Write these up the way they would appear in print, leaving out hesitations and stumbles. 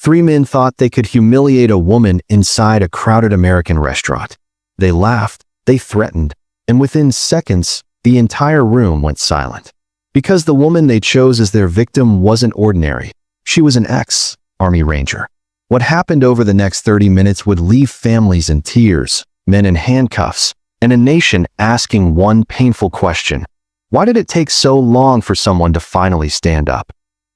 Three men thought they could humiliate a woman inside a crowded American restaurant. They laughed, they threatened, and within seconds, the entire room went silent. Because the woman they chose as their victim wasn't ordinary. She was an ex-Army Ranger. What happened over the next 30 minutes would leave families in tears, men in handcuffs, and a nation asking one painful question. Why did it take so long for someone to finally stand up?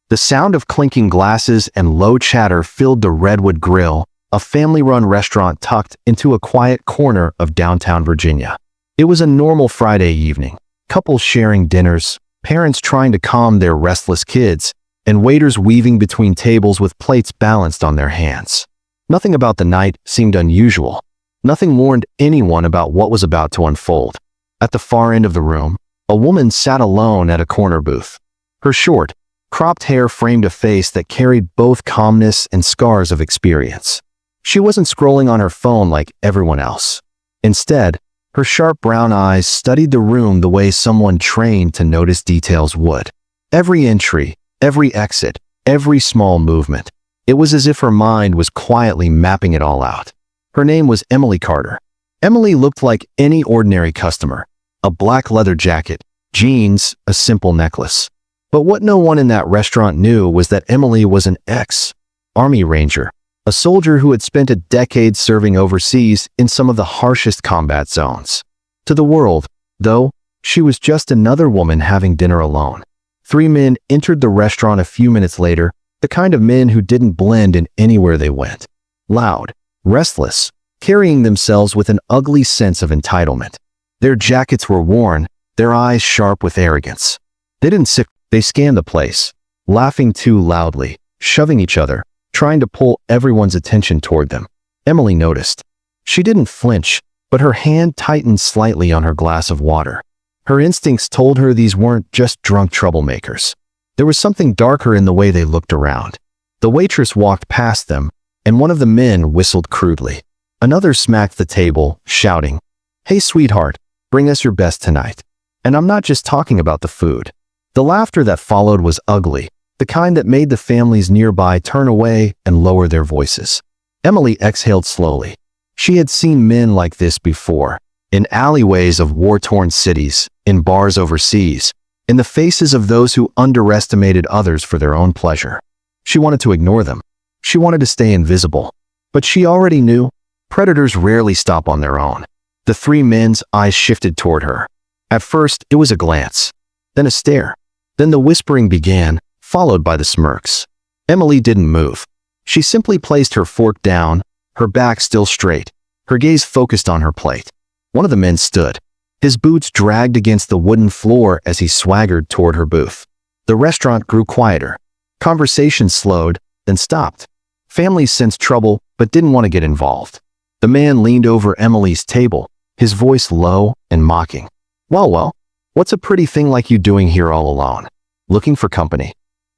The sound of clinking glasses and low chatter filled the Redwood Grill, a family-run restaurant tucked into a quiet corner of downtown Virginia. It was a normal Friday evening, couples sharing dinners, parents trying to calm their restless kids, and waiters weaving between tables with plates balanced on their hands. Nothing about the night seemed unusual. Nothing warned anyone about what was about to unfold. At the far end of the room, a woman sat alone at a corner booth. Her short, cropped hair framed a face that carried both calmness and scars of experience. She wasn't scrolling on her phone like everyone else. Instead, her sharp brown eyes studied the room the way someone trained to notice details would. Every entry, every exit, every small movement. It was as if her mind was quietly mapping it all out. Her name was Emily Carter. Emily looked like any ordinary customer. A black leather jacket, jeans, a simple necklace. But what no one in that restaurant knew was that Emily was an ex-Army Ranger, a soldier who had spent a decade serving overseas in some of the harshest combat zones. To the world, though, she was just another woman having dinner alone. Three men entered the restaurant a few minutes later, the kind of men who didn't blend in anywhere they went. Loud, restless, carrying themselves with an ugly sense of entitlement. Their jackets were worn, their eyes sharp with arrogance. They didn't sit, they scanned the place, laughing too loudly, shoving each other, trying to pull everyone's attention toward them. Emily noticed. She didn't flinch, but her hand tightened slightly on her glass of water. Her instincts told her these weren't just drunk troublemakers. There was something darker in the way they looked around. The waitress walked past them, and one of the men whistled crudely. Another smacked the table, shouting, "Hey, sweetheart, bring us your best tonight." And I'm not just talking about the food. The laughter that followed was ugly, the kind that made the families nearby turn away and lower their voices. Emily exhaled slowly. She had seen men like this before, in alleyways of war-torn cities, in bars overseas, in the faces of those who underestimated others for their own pleasure. She wanted to ignore them. She wanted to stay invisible. But she already knew, predators rarely stop on their own. The three men's eyes shifted toward her. At first, it was a glance, then a stare. Then the whispering began, followed by the smirks. Emily didn't move. She simply placed her fork down, her back still straight, her gaze focused on her plate. One of the men stood. His boots dragged against the wooden floor as he swaggered toward her booth. The restaurant grew quieter. Conversation slowed, then stopped. Families sensed trouble, but didn't want to get involved. The man leaned over Emily's table, his voice low and mocking. Well, what's a pretty thing like you doing here all alone? Looking for company?"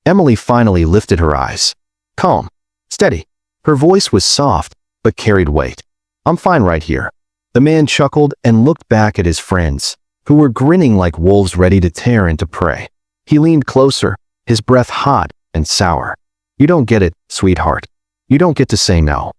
Emily finally lifted her eyes. Calm, steady. Her voice was soft, but carried weight. "I'm fine right here." The man chuckled and looked back at his friends, who were grinning like wolves ready to tear into prey. He leaned closer, his breath hot and sour. "You don't get it, sweetheart. You don't get to say no."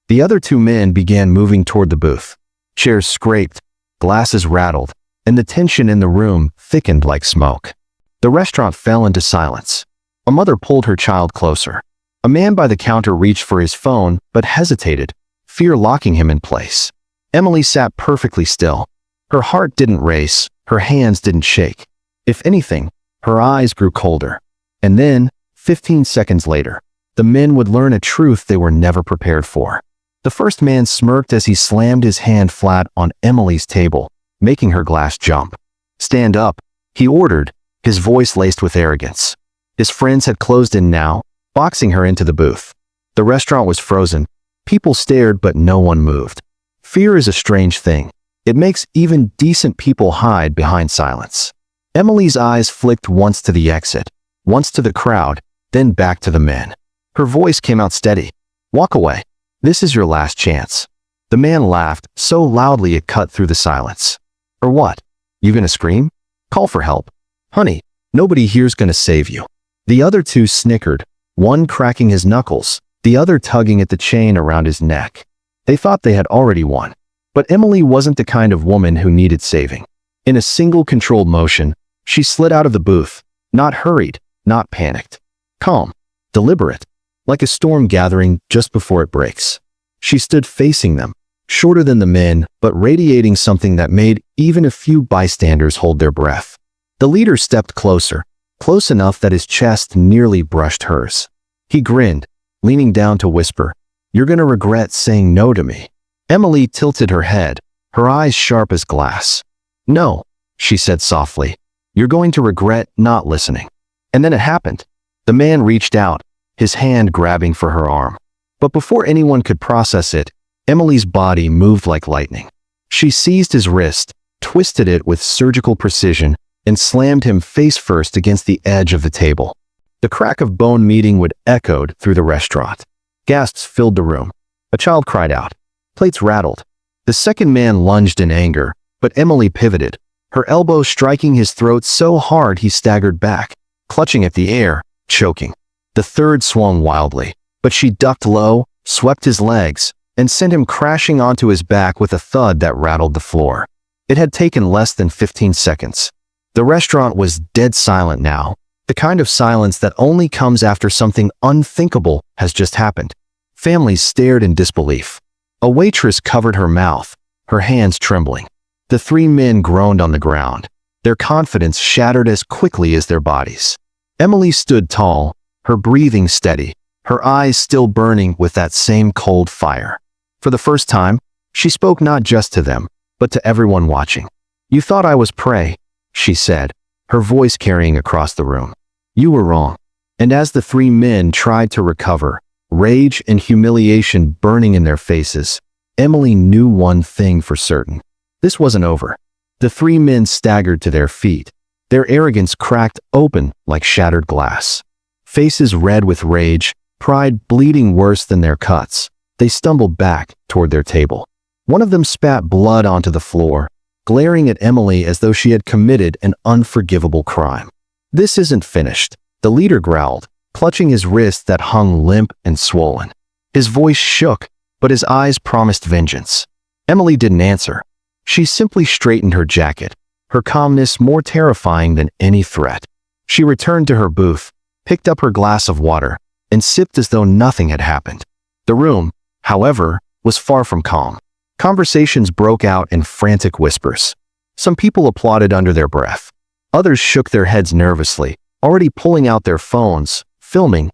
The other two men began moving toward the booth. Chairs scraped, glasses rattled, and the tension in the room thickened like smoke. The restaurant fell into silence. A mother pulled her child closer. A man by the counter reached for his phone, but hesitated, fear locking him in place. Emily sat perfectly still. Her heart didn't race, her hands didn't shake. If anything, her eyes grew colder. And then, 15 seconds later, the men would learn a truth they were never prepared for. The first man smirked as he slammed his hand flat on Emily's table, making her glass jump. "Stand up," he ordered, his voice laced with arrogance. His friends had closed in now, boxing her into the booth. The restaurant was frozen. People stared, but no one moved. Fear is a strange thing. It makes even decent people hide behind silence. Emily's eyes flicked once to the exit, once to the crowd, then back to the men. Her voice came out steady. "Walk away. This is your last chance." The man laughed, so loudly it cut through the silence. "Or what? You gonna scream? Call for help? Honey, nobody here's gonna save you." The other two snickered, one cracking his knuckles, the other tugging at the chain around his neck. They thought they had already won. But Emily wasn't the kind of woman who needed saving. In a single controlled motion, she slid out of the booth, not hurried, not panicked. Calm, deliberate, like a storm gathering just before it breaks. She stood facing them, shorter than the men, but radiating something that made even a few bystanders hold their breath. The leader stepped closer, close enough that his chest nearly brushed hers. He grinned, leaning down to whisper, "You're gonna regret saying no to me." Emily tilted her head, her eyes sharp as glass. "No," she said softly. "You're going to regret not listening." And then it happened. The man reached out, his hand grabbing for her arm. But before anyone could process it, Emily's body moved like lightning. She seized his wrist, twisted it with surgical precision, and slammed him face first against the edge of the table. The crack of bone meeting would echoed through the restaurant. Gasps filled the room. A child cried out. Plates rattled. The second man lunged in anger, but Emily pivoted, her elbow striking his throat so hard he staggered back, clutching at the air, choking. The third swung wildly, but she ducked low, swept his legs, and sent him crashing onto his back with a thud that rattled the floor. It had taken less than 15 seconds. The restaurant was dead silent now, the kind of silence that only comes after something unthinkable has just happened. Families stared in disbelief. A waitress covered her mouth, her hands trembling. The three men groaned on the ground, their confidence shattered as quickly as their bodies. Emily stood tall, her breathing steady, her eyes still burning with that same cold fire. For the first time, she spoke not just to them, but to everyone watching. "You thought I was prey," she said, her voice carrying across the room. "You were wrong." And as the three men tried to recover, rage and humiliation burning in their faces, Emily knew one thing for certain. This wasn't over. The three men staggered to their feet, their arrogance cracked open like shattered glass. Faces red with rage, pride bleeding worse than their cuts, they stumbled back toward their table. One of them spat blood onto the floor, glaring at Emily as though she had committed an unforgivable crime. "This isn't finished," the leader growled, clutching his wrist that hung limp and swollen. His voice shook, but his eyes promised vengeance. Emily didn't answer. She simply straightened her jacket, her calmness more terrifying than any threat. She returned to her booth, picked up her glass of water, and sipped as though nothing had happened. The room, however, was far from calm. Conversations broke out in frantic whispers. Some people applauded under their breath. Others shook their heads nervously, already pulling out their phones, filming.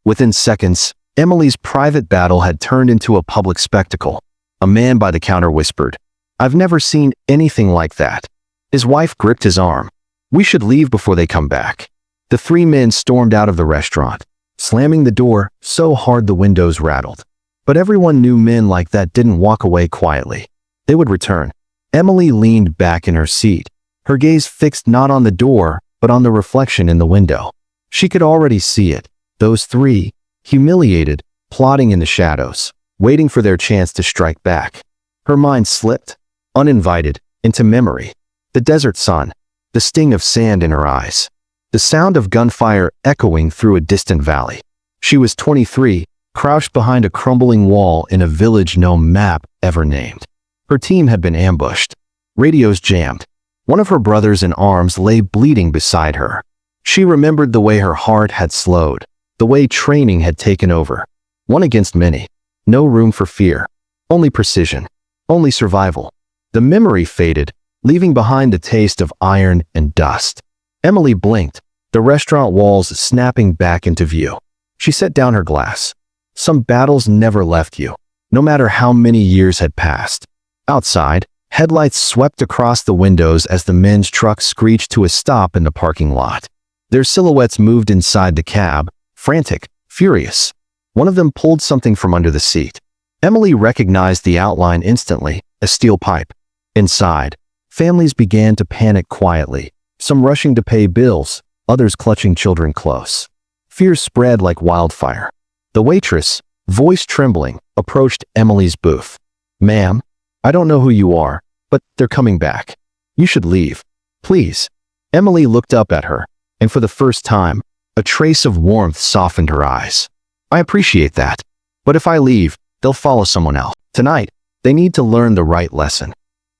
Within seconds, Emily's private battle had turned into a public spectacle. A man by the counter whispered, "I've never seen anything like that." His wife gripped his arm. "We should leave before they come back." The three men stormed out of the restaurant, slamming the door so hard the windows rattled. But everyone knew men like that didn't walk away quietly. They would return. Emily leaned back in her seat, her gaze fixed not on the door, but on the reflection in the window. She could already see it, those three, humiliated, plotting in the shadows, waiting for their chance to strike back. Her mind slipped, uninvited, into memory. The desert sun, the sting of sand in her eyes, the sound of gunfire echoing through a distant valley. She was 23, crouched behind a crumbling wall in a village no map ever named. Her team had been ambushed. Radios jammed. One of her brothers in arms lay bleeding beside her. She remembered the way her heart had slowed, the way training had taken over. One against many. No room for fear. Only precision. Only survival. The memory faded, leaving behind the taste of iron and dust. Emily blinked, the restaurant walls snapping back into view. She set down her glass. Some battles never left you, no matter how many years had passed. Outside, headlights swept across the windows as the men's truck screeched to a stop in the parking lot. Their silhouettes moved inside the cab, frantic, furious. One of them pulled something from under the seat. Emily recognized the outline instantly, a steel pipe. Inside, families began to panic quietly, some rushing to pay bills, others clutching children close. Fear spread like wildfire. The waitress, voice trembling, approached Emily's booth. "Ma'am, I don't know who you are, but they're coming back. You should leave. Please." Emily looked up at her, and for the first time, a trace of warmth softened her eyes. I appreciate that. But if I leave, they'll follow someone else. Tonight, they need to learn the right lesson.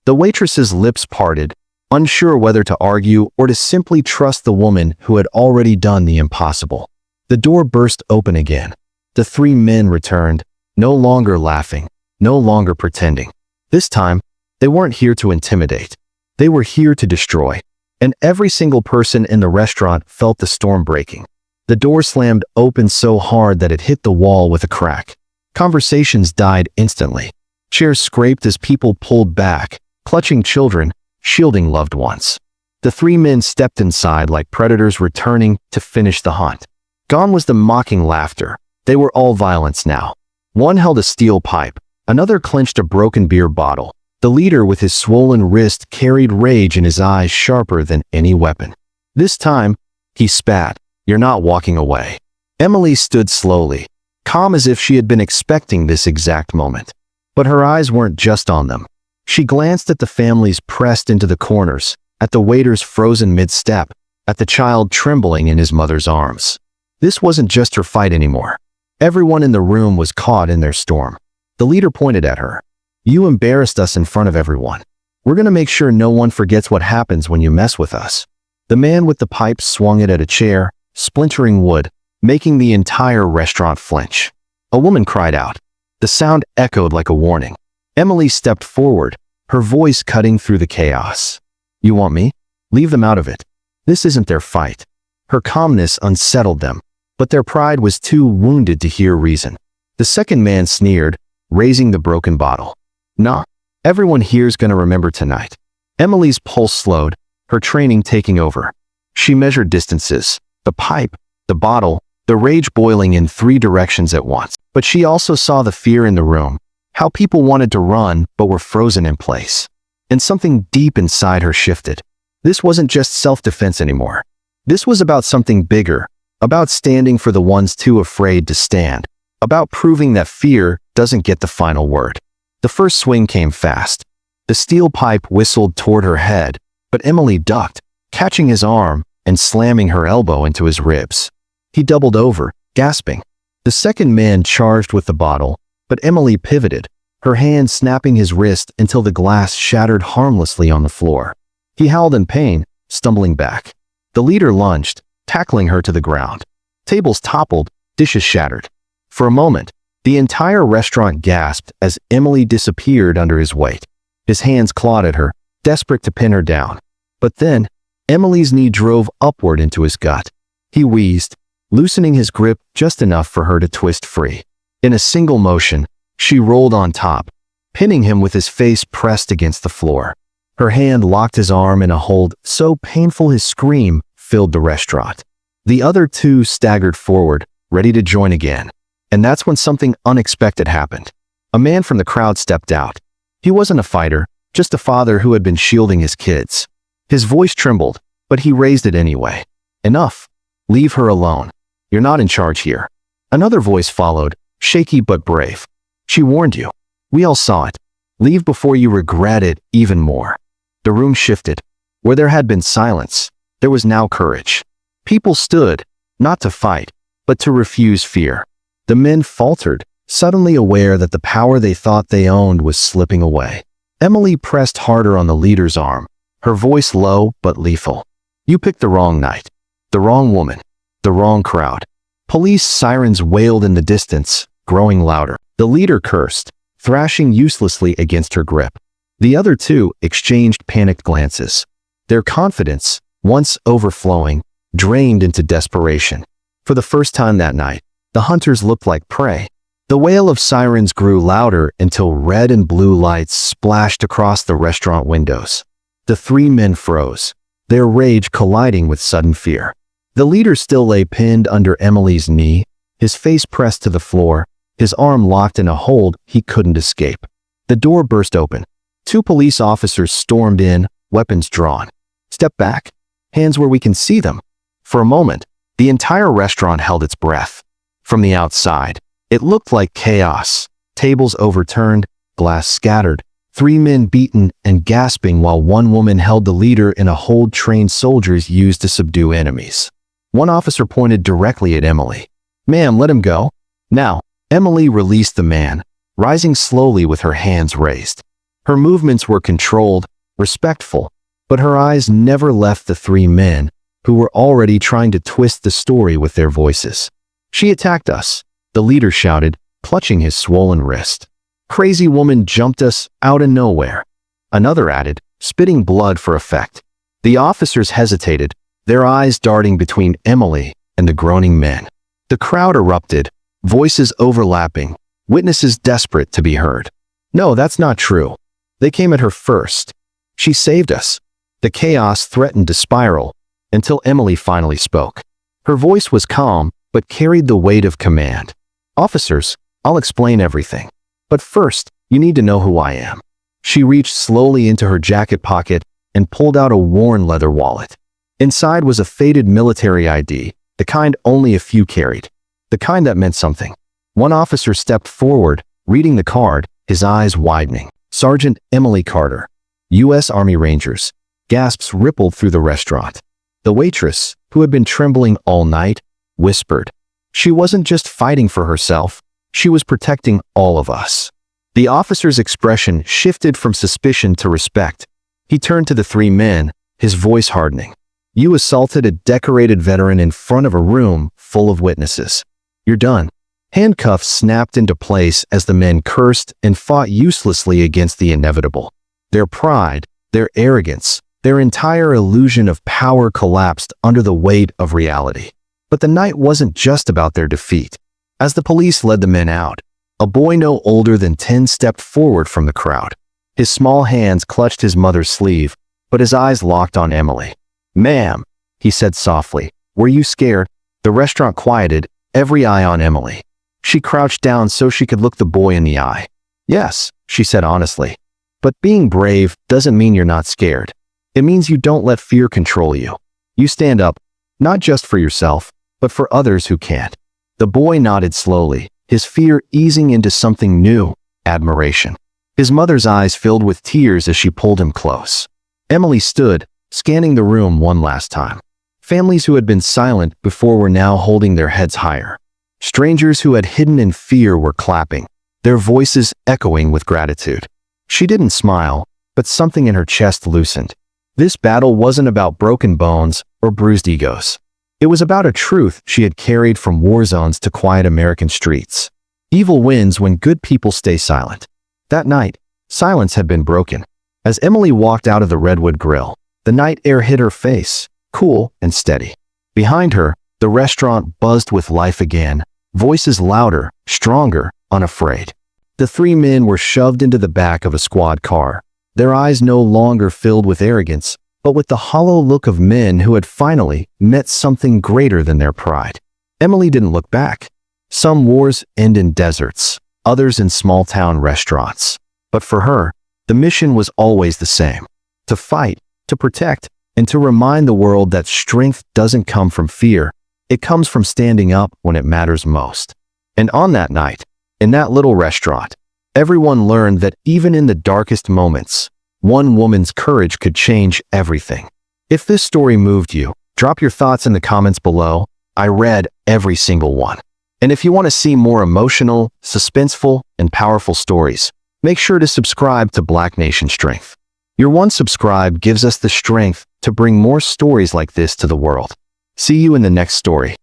The waitress's lips parted, unsure whether to argue or to simply trust the woman who had already done the impossible. The door burst open again. The three men returned, no longer laughing, no longer pretending. This time, they weren't here to intimidate. They were here to destroy. And every single person in the restaurant felt the storm breaking. The door slammed open so hard that it hit the wall with a crack. Conversations died instantly. Chairs scraped as people pulled back, clutching children, shielding loved ones. The three men stepped inside like predators returning to finish the hunt. Gone was the mocking laughter. They were all violence now. One held a steel pipe. Another clenched a broken beer bottle. The leader with his swollen wrist carried rage in his eyes sharper than any weapon. This time, he spat. "You're not walking away." Emily stood slowly, calm as if she had been expecting this exact moment. But her eyes weren't just on them. She glanced at the families pressed into the corners, at the waiters frozen mid-step, at the child trembling in his mother's arms. This wasn't just her fight anymore. Everyone in the room was caught in their storm. The leader pointed at her. "You embarrassed us in front of everyone. We're going to make sure no one forgets what happens when you mess with us." The man with the pipe swung it at a chair, splintering wood, making the entire restaurant flinch. A woman cried out. The sound echoed like a warning. Emily stepped forward, her voice cutting through the chaos. "You want me? Leave them out of it. This isn't their fight." Her calmness unsettled them, but their pride was too wounded to hear reason. The second man sneered, raising the broken bottle. "Nah, everyone here's gonna remember tonight." Emily's pulse slowed, her training taking over. She measured distances, the pipe, the bottle, the rage boiling in three directions at once. But she also saw the fear in the room, how people wanted to run but were frozen in place. And something deep inside her shifted. This wasn't just self-defense anymore. This was about something bigger, about standing for the ones too afraid to stand, about proving that fear doesn't get the final word. The first swing came fast. The steel pipe whistled toward her head, but Emily ducked, catching his arm and slamming her elbow into his ribs. He doubled over, gasping. The second man charged with the bottle, but Emily pivoted, her hand snapping his wrist until the glass shattered harmlessly on the floor. He howled in pain, stumbling back. The leader lunged, tackling her to the ground. Tables toppled, dishes shattered. For a moment, the entire restaurant gasped as Emily disappeared under his weight. His hands clawed at her, desperate to pin her down. But then, Emily's knee drove upward into his gut. He wheezed, loosening his grip just enough for her to twist free. In a single motion, she rolled on top, pinning him with his face pressed against the floor. Her hand locked his arm in a hold so painful his scream filled the restaurant. The other two staggered forward, ready to join again. And that's when something unexpected happened. A man from the crowd stepped out. He wasn't a fighter, just a father who had been shielding his kids. His voice trembled, but he raised it anyway. "Enough. Leave her alone. You're not in charge here." Another voice followed, shaky but brave. "She warned you. We all saw it. Leave before you regret it even more." The room shifted. Where there had been silence, there was now courage. People stood, not to fight, but to refuse fear. The men faltered, suddenly aware that the power they thought they owned was slipping away. Emily pressed harder on the leader's arm, her voice low but lethal. "You picked the wrong night, the wrong woman, the wrong crowd." Police sirens wailed in the distance, growing louder. The leader cursed, thrashing uselessly against her grip. The other two exchanged panicked glances. Their confidence, once overflowing, drained into desperation. For the first time that night, the hunters looked like prey. The wail of sirens grew louder until red and blue lights splashed across the restaurant windows. The three men froze, their rage colliding with sudden fear. The leader still lay pinned under Emily's knee, his face pressed to the floor, his arm locked in a hold he couldn't escape. The door burst open. Two police officers stormed in, weapons drawn. "Step back. Hands where we can see them." For a moment, the entire restaurant held its breath. From the outside, it looked like chaos. Tables overturned, glass scattered, three men beaten and gasping while one woman held the leader in a hold trained soldiers used to subdue enemies. One officer pointed directly at Emily. "Ma'am, let him go. Now, Emily released the man, rising slowly with her hands raised. Her movements were controlled, respectful, but her eyes never left the three men who were already trying to twist the story with their voices. "She attacked us," the leader shouted, clutching his swollen wrist. "Crazy woman jumped us out of nowhere," another added, spitting blood for effect. The officers hesitated, their eyes darting between Emily and the groaning men. The crowd erupted, voices overlapping, witnesses desperate to be heard. "No, that's not true. They came at her first. She saved us." The chaos threatened to spiral until Emily finally spoke. Her voice was calm, but carried the weight of command. "Officers, I'll explain everything. But first, you need to know who I am." She reached slowly into her jacket pocket and pulled out a worn leather wallet. Inside was a faded military ID, the kind only a few carried, the kind that meant something. One officer stepped forward, reading the card, his eyes widening. "Sergeant Emily Carter, U.S. Army Rangers." Gasps rippled through the restaurant. The waitress, who had been trembling all night, whispered. She wasn't just fighting for herself, she was protecting all of us. The officer's expression shifted from suspicion to respect. He turned to the three men, his voice hardening. "You assaulted a decorated veteran in front of a room full of witnesses. You're done." Handcuffs snapped into place as the men cursed and fought uselessly against the inevitable. Their pride, their arrogance, their entire illusion of power collapsed under the weight of reality. But the night wasn't just about their defeat. As the police led the men out, a boy no older than 10 stepped forward from the crowd. His small hands clutched his mother's sleeve, but his eyes locked on Emily. "Ma'am," he said softly, "were you scared?" The restaurant quieted, every eye on Emily. She crouched down so she could look the boy in the eye. "Yes," she said honestly. "But being brave doesn't mean you're not scared. It means you don't let fear control you. You stand up, not just for yourself, but for others who can't." The boy nodded slowly, his fear easing into something new, admiration. His mother's eyes filled with tears as she pulled him close. Emily stood, scanning the room one last time. Families who had been silent before were now holding their heads higher. Strangers who had hidden in fear were clapping, their voices echoing with gratitude. She didn't smile, but something in her chest loosened. This battle wasn't about broken bones or bruised egos. It was about a truth she had carried from war zones to quiet American streets. Evil wins when good people stay silent. That night, silence had been broken. As Emily walked out of the Redwood Grill, the night air hit her face, cool and steady. Behind her, the restaurant buzzed with life again, voices louder, stronger, unafraid. The three men were shoved into the back of a squad car, their eyes no longer filled with arrogance, but with the hollow look of men who had finally met something greater than their pride. Emily didn't look back. Some wars end in deserts, others in small-town restaurants. But for her, the mission was always the same: to fight, to protect, and to remind the world that strength doesn't come from fear, it comes from standing up when it matters most. And on that night, in that little restaurant, everyone learned that even in the darkest moments, one woman's courage could change everything. If this story moved you, drop your thoughts in the comments below. I read every single one. And if you want to see more emotional, suspenseful, and powerful stories, make sure to subscribe to Black Nation Strength. Your one subscribe gives us the strength to bring more stories like this to the world. See you in the next story.